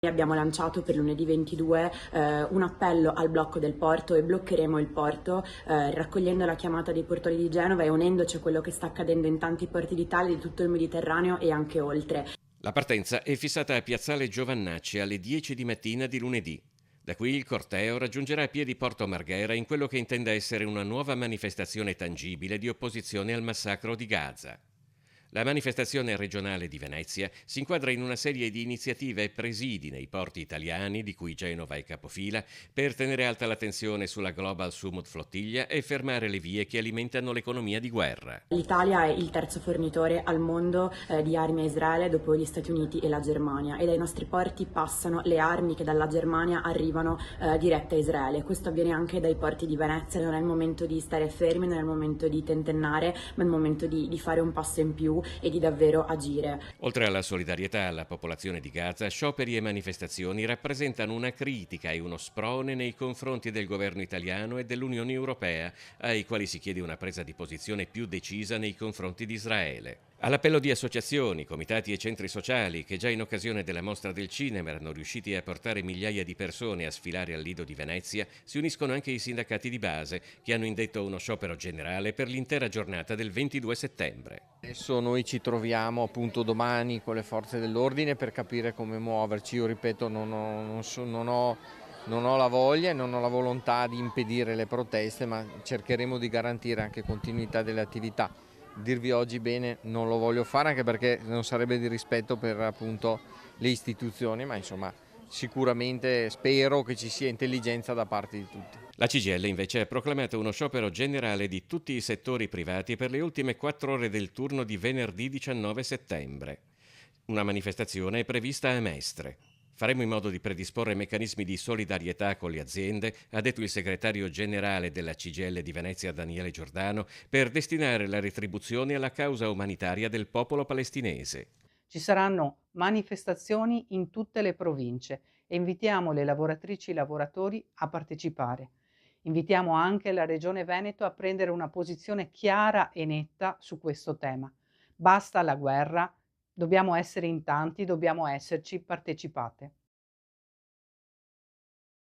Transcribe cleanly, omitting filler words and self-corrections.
Abbiamo lanciato per lunedì 22 un appello al blocco del porto e bloccheremo il porto raccogliendo la chiamata dei portuali di Genova e unendoci a quello che sta accadendo in tanti porti d'Italia, di tutto il Mediterraneo e anche oltre. La partenza è fissata a Piazzale Giovannacci alle 10 di mattina di lunedì. Da qui il corteo raggiungerà piedi Porto Marghera in quello che intende essere una nuova manifestazione tangibile di opposizione al massacro di Gaza. La manifestazione regionale di Venezia si inquadra in una serie di iniziative e presidi nei porti italiani, di cui Genova è capofila, per tenere alta la tensione sulla Global Summit Flottiglia e fermare le vie che alimentano l'economia di guerra. L'Italia è il terzo fornitore al mondo di armi a Israele dopo gli Stati Uniti e la Germania e dai nostri porti passano le armi che dalla Germania arrivano dirette a Israele. Questo avviene anche dai porti di Venezia, non è il momento di stare fermi, non è il momento di tentennare, ma è il momento di fare un passo in più e di davvero agire. Oltre alla solidarietà alla popolazione di Gaza, scioperi e manifestazioni rappresentano una critica e uno sprone nei confronti del governo italiano e dell'Unione Europea, ai quali si chiede una presa di posizione più decisa nei confronti di Israele. All'appello di associazioni, comitati e centri sociali che già in occasione della mostra del cinema erano riusciti a portare migliaia di persone a sfilare al Lido di Venezia, si uniscono anche i sindacati di base che hanno indetto uno sciopero generale per l'intera giornata del 22 settembre. Adesso noi ci troviamo appunto domani con le forze dell'ordine per capire come muoverci. Io ripeto, non ho la voglia e non ho la volontà di impedire le proteste, ma cercheremo di garantire anche continuità delle attività. Dirvi oggi bene non lo voglio fare, anche perché non sarebbe di rispetto per appunto le istituzioni, ma insomma sicuramente spero che ci sia intelligenza da parte di tutti. La CGIL invece ha proclamato uno sciopero generale di tutti i settori privati per le ultime 4 ore del turno di venerdì 19 settembre. Una manifestazione è prevista a Mestre. Faremo in modo di predisporre meccanismi di solidarietà con le aziende, ha detto il segretario generale della CGIL di Venezia Daniele Giordano, per destinare la retribuzione alla causa umanitaria del popolo palestinese. Ci saranno manifestazioni in tutte le province e invitiamo le lavoratrici e i lavoratori a partecipare. Invitiamo anche la Regione Veneto a prendere una posizione chiara e netta su questo tema. Basta la guerra, dobbiamo essere in tanti, dobbiamo esserci, partecipate.